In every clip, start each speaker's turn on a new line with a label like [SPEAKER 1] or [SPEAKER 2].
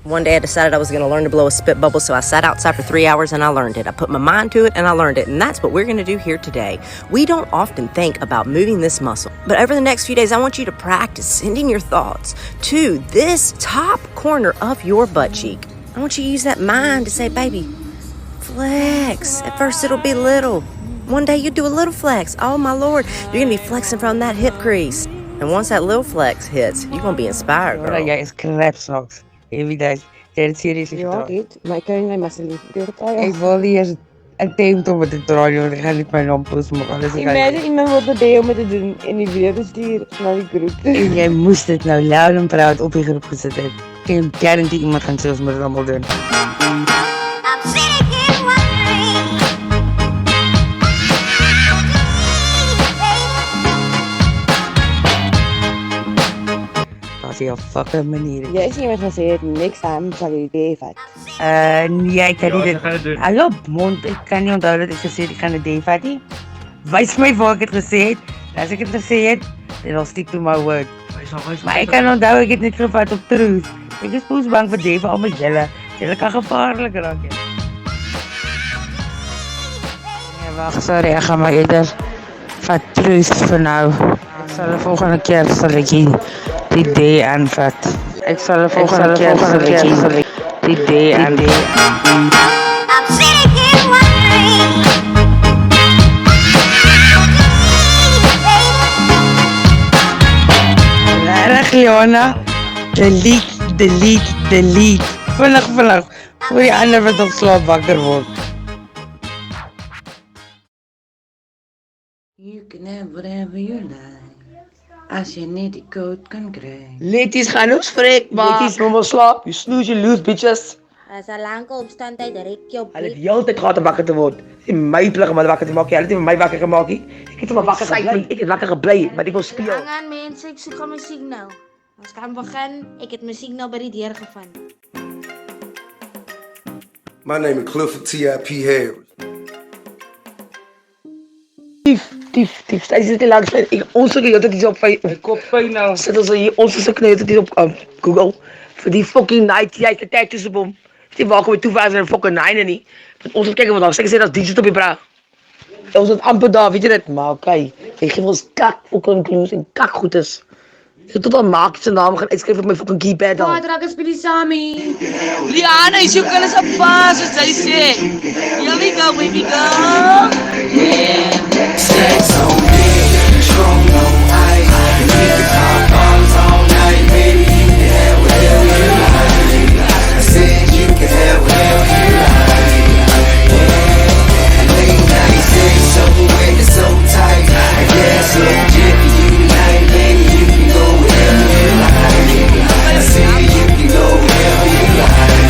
[SPEAKER 1] One day I decided I was going to learn to blow a spit bubble, so I sat outside for 3 hours and I learned it. I put my mind to it and I learned it, and that's what we're going to do here today. We don't often think about moving this muscle, but over the next few days I want you to practice sending your thoughts to this top corner of your butt cheek. I want you to use that mind to say, baby, flex. At first it'll be little. One day you do a little flex. Oh my Lord, you're going to be flexing from that hip crease. And once that little flex hits, you're going to be inspired, girl.
[SPEAKER 2] Jy is crap socks. Every day. Jy het seriously
[SPEAKER 3] Ja,
[SPEAKER 2] gedraai.
[SPEAKER 3] dit. My kind muscle deur die tyd.
[SPEAKER 2] Ek wil nie eers attempt om dit te draai, want ek gaan net my naam post maak. Alles is
[SPEAKER 3] Imagine iemand wat dit deed om dit te doen en die video stuur na die groep.
[SPEAKER 2] En jy moes dit nou loud en proud op die groep gesit het. Ek guarantee iemand gaan selfs met dit allemaal doen. Dat is jou fucking manier.
[SPEAKER 3] Jy is iemand wat gesê het next time sal jy die vat.
[SPEAKER 2] Nee, ek kan nie dit. Hallo mond, ek kan nie onthou dat ek gesê het ek gaan 'n day vat nie. Wys my waar ek het gesê het. As ek het gesê het, then I'll stick to my word. Maar ek kan onthou ek het net gevat op truth. Ek is poes bang vir day vir almal julle. Julle kan gevaarlik raak. Nee, wag, sorry, ek gaan maar eerder vat truth vir nou. Ek sal die volgende keer sal ek die day aanvat. Ek sal die volgende keer sal ek die day aanvat. Leona, delete. Vinnig, voor die ander wat nog slaap wakker word. You can have whatever you like, as jy net die code kan kry.
[SPEAKER 4] Ladies, gaan ons vrek maak. Ladies, kom ons slaap. You snooze, you lose, bitches.
[SPEAKER 5] As 'n lange opstandheid rek jou
[SPEAKER 4] Hulle het heeltyd gehad om wakker te word. Dit is my plig om hulle wakker te maak. Hulle het nie my wakker gemaak nie. Ek het hom wakker gebly. Ek het wakker gebly, maar ek wil speel.
[SPEAKER 5] Hang aan mense, ek soek 'n musiek nou. Ons kan begin. Ek het musiek nou by die deur gevind.
[SPEAKER 6] My name is Clifford T.I.P. Harris.
[SPEAKER 4] Tief. Hy sit langs my. Ons soek heeltyd iets op my koppyn nou. Sit ons hier, ons soek net iets op Google vir die fucking night. Jy het tattoos op hom. Die waar kom 2009 en nie. Ons moet kyk wat daar sê dat digital op die bra. Ons het amper daar, weet jy dit, maar okay. Ek gee ons kak fucking clues en kak goed is. Ek het tot al maak sy naam gaan uitskryf op my fucking keypad al.
[SPEAKER 3] Wat raak as by die Sammy?
[SPEAKER 4] Liana is jou kinders op pas, soos hy sê. Here we go, baby girl.
[SPEAKER 7] Stacks on me, strong no ice. You can pop bombs all night, baby. You can have whatever you like. I said you can have whatever you like. Late night sex, so wet and so tight. I guess so legit for you tonight, baby. You can go wherever you like. I said you can go wherever you like.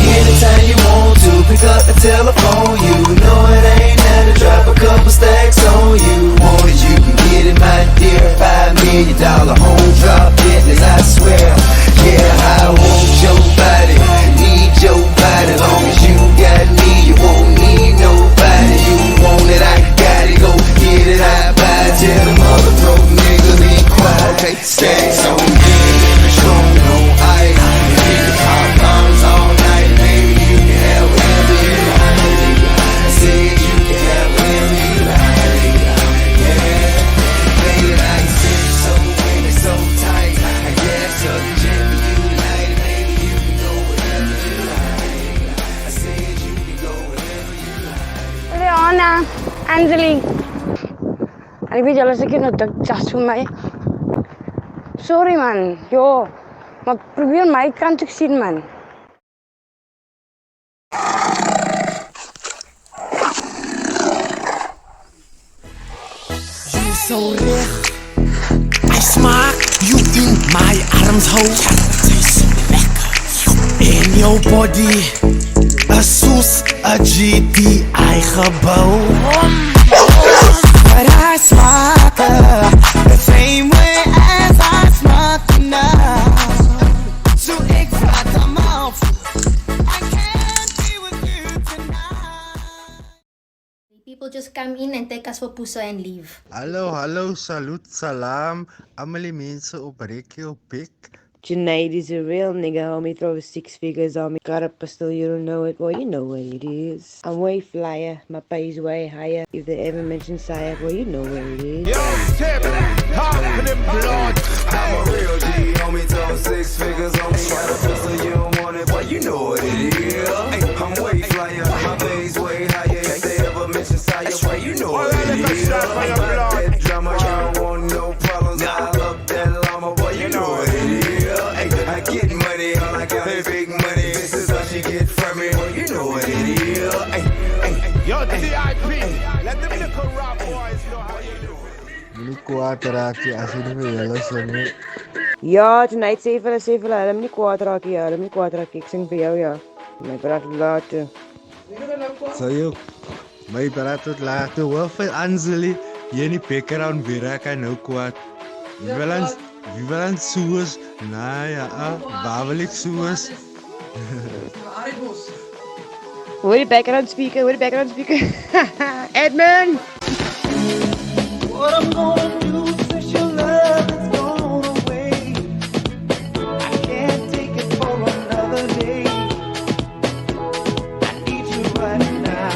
[SPEAKER 7] Anytime you want to, pick up the telephone. You know it ain't nothing to drop a couple stacks on you. Want it, you can get it, my dear. $5 million home drop business, I swear. Yeah, I want your body, need your body. Long as you got me, you won't need nobody. You want it, I got it, go get it, I buy it. Tell them other broke niggas be quiet. Okay, stacks on me, strong no ice. You can pop bombs all night, baby. You can have whatever you like. I said you can have whatever you like. Yeah, late night sex, so wet and so tight. I guess so legit for you tonight, baby. You can go wherever you like. I said you can go wherever you like.
[SPEAKER 3] Leona, Anjali. En ek weet julle is ek nou dik jas vir my. Sorry man, jo. Maar probeer my kant ook sien man.
[SPEAKER 7] You so reg. I smaak you in my arms hold. Taste lekker. In your body. A soos, a GTI gebouw. But I smaak the same way as I smaak now. So ik vraag hem af. I can't be with you tonight.
[SPEAKER 5] People just come in and take us for puso and leave.
[SPEAKER 8] Hallo, salut, salam. Almal die mense op Rekio Pik.
[SPEAKER 2] Junaid is a real nigga, homie. Throw 6 figures on me. Got a pistol, you don't know it. Well, you know what it is. I'm way flyer. My pay's way higher. If they ever mention Sayak, well, you know where it is.
[SPEAKER 7] Yo, Tip, hot for them blood. I'm a real G, homie, throw 6 figures on me. Got a pistol, you don't want it, but you know what it is. Hey, I'm way flyer, my pay's way higher. If they ever mention Sayak, well, you know what it is. That drama, you don't want no problems. I love that llama, boy, you know what it is. Hey, I get money, all I got is big money. This is how she get from me, boy, you know what it is. Hey, hey, yo, TIP, let them little rap boys know how you do it.
[SPEAKER 8] Moenie kwaad raak nie as jy nie vir hulle sing nie.
[SPEAKER 2] Ja, Junaid, sê vir hulle, hulle moet nie kwaad raak nie, hulle moet nie kwaad raak nie. Ek sing vir jou, ja. My brat later.
[SPEAKER 8] Sê jy, my brat tot later. Hoor vir Anjali, jy nie beker aan werk en nou kwaad. Wie wil aan soos? Nou ja, waar wil ek soos?
[SPEAKER 2] Hoor die background speaker, Edmund!
[SPEAKER 7] What I'm gonna do since your love is gone away, I can't take it for another day. I need you right now.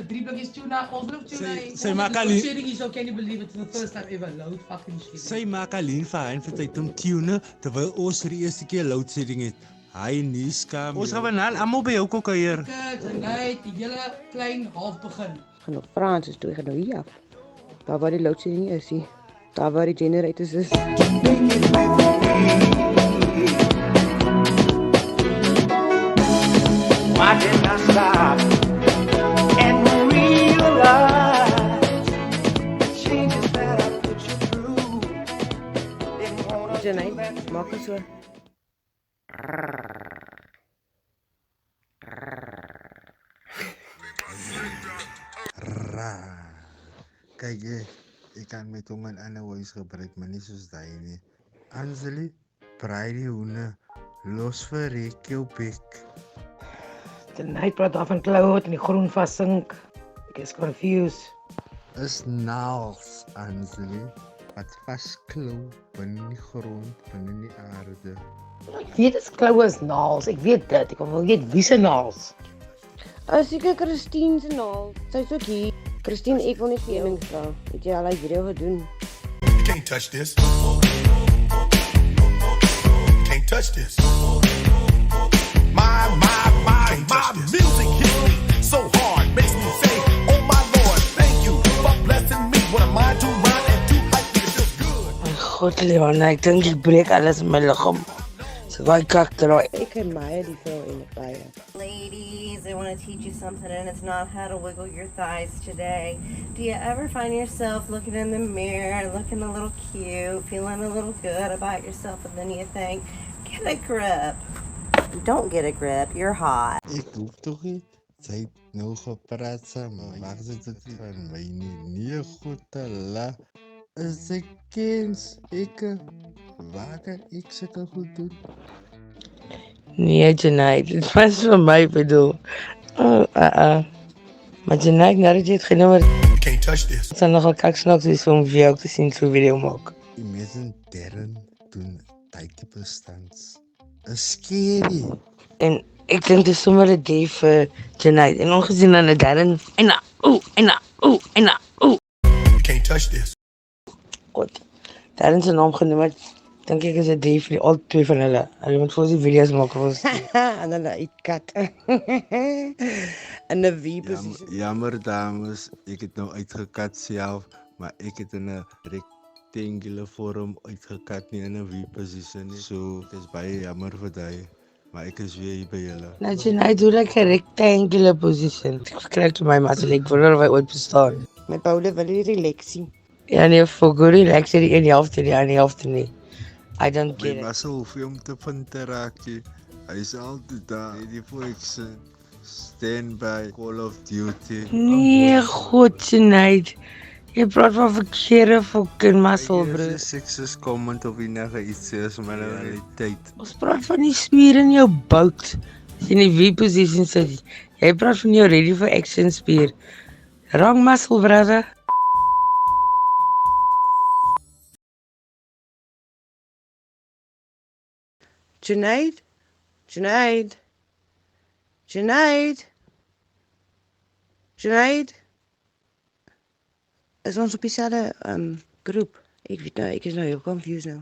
[SPEAKER 4] Drie blokjes tuna, ongeluk tuna.
[SPEAKER 9] Sy maak alleen.
[SPEAKER 4] So can you believe it's the first time ever loud fucking shit.
[SPEAKER 8] Sy maak alleen vir hy en vir tyd om tune, terwyl ons vir die eerste keer load shedding het. Hy nie skam. Ons gaan nou almal by jou kom kuier.
[SPEAKER 4] Tonight, die hele klein half begin.
[SPEAKER 2] Gaan op Francis toe, ek gaan nou hier af. Daar waar die loadshedding is, hier. Daar waar die generators is.
[SPEAKER 7] Why didn't I stop and realize the changes that I put you through? Didn't wanna
[SPEAKER 2] Junaid, maak nie so.
[SPEAKER 8] Kyk ek kan my tong in ander woorde gebruik, maar nie soos daai nie. Anjali, braai die hoene, los vir rek jou bek.
[SPEAKER 4] Junaid praat af van cloud en die groen vassink. Ek is confused.
[SPEAKER 8] Is naals, Anjali, wat vasklou binne die grond, binne die aarde.
[SPEAKER 4] Ek weet dis kloue is naals, ek weet dit. Ek wil weet wie se naals.
[SPEAKER 2] As ek Christine se naal, sy's ook hier. Christine, ek wil net vir jou ding vra. Het jy al die video gedoen?
[SPEAKER 10] Can't touch this. Can't touch this. My music hits me so hard, makes me say, oh my Lord, thank you for blessing me. What am I to run and do hype, it feels good.
[SPEAKER 2] God, Leona, ek dink ek breek alles in my liggaam. So baie kakteroi. Ek admire die vrou en die baie.
[SPEAKER 1] Ladies, I want to teach you something, and it's not how to wiggle your thighs today. Do you ever find yourself looking in the mirror, looking a little cute, feeling a little good about yourself, and then you think, get a grip. Don't get a grip, you're hot.
[SPEAKER 8] Ek hoef toch nie, sy het nou gepraat saam, maar sy dit van my nie goed te la. Is ek kens, ek, waar kan ek sulke goed doen?
[SPEAKER 2] Nee, Junaid, dit was vir my bedoel. Maar Junaid, nou dat jy het genoem,
[SPEAKER 10] Can't touch this.
[SPEAKER 2] het sy nogal kaksnoks is om vir jou te sien so video maak.
[SPEAKER 8] Imagine Darren doen die type stunts. Is scary.
[SPEAKER 2] En ek dink dit is sommer 'n idee vir Junaid. En ongezien aan 'n Darren, en
[SPEAKER 10] Can't touch this.
[SPEAKER 2] God, Darren se naam genoem het, dink ek is 'n idee vir al twee van hulle. Hulle moet vir ons die video's maak vir ons. En hulle uitkat. In 'n V-posisie.
[SPEAKER 8] Jammer dames, ek het nou uitgekat self, maar ek het in 'n rectangular vorm uitgekat, nie in 'n V-posisie nie. So, ek is baie jammer vir daai, maar ek is weer hier by julle.
[SPEAKER 2] Nou, Junaid, doe like 'n rectangular position. Ek krijg toe my maat, ek wonder of hy ooit bestaan. My Paule wil die relaxie. Ja, nee, vir goed relaxie, die ene helft en die ander helft nie. I don't
[SPEAKER 8] My
[SPEAKER 2] get it.
[SPEAKER 8] muscle hoef nie om te vind te raak nie. Hy is altyd daar. Die voor ek stand by Call of Duty.
[SPEAKER 2] Nee, goed, Junaid. Jy praat van verkeerde fucking muscle, bro.
[SPEAKER 8] Dit is 'n sexist comment of enige iets is maar nou realiteit.
[SPEAKER 2] Ons praat van die spier in jou bout. As jy in die V-position sit, Jy praat van jou ready for action spier. Wrong muscle, brother. Junaid? Junaid? Junaid? Junaid? Is ons op dieselfde groep? Ek weet nou, ek is nou heel confused nou.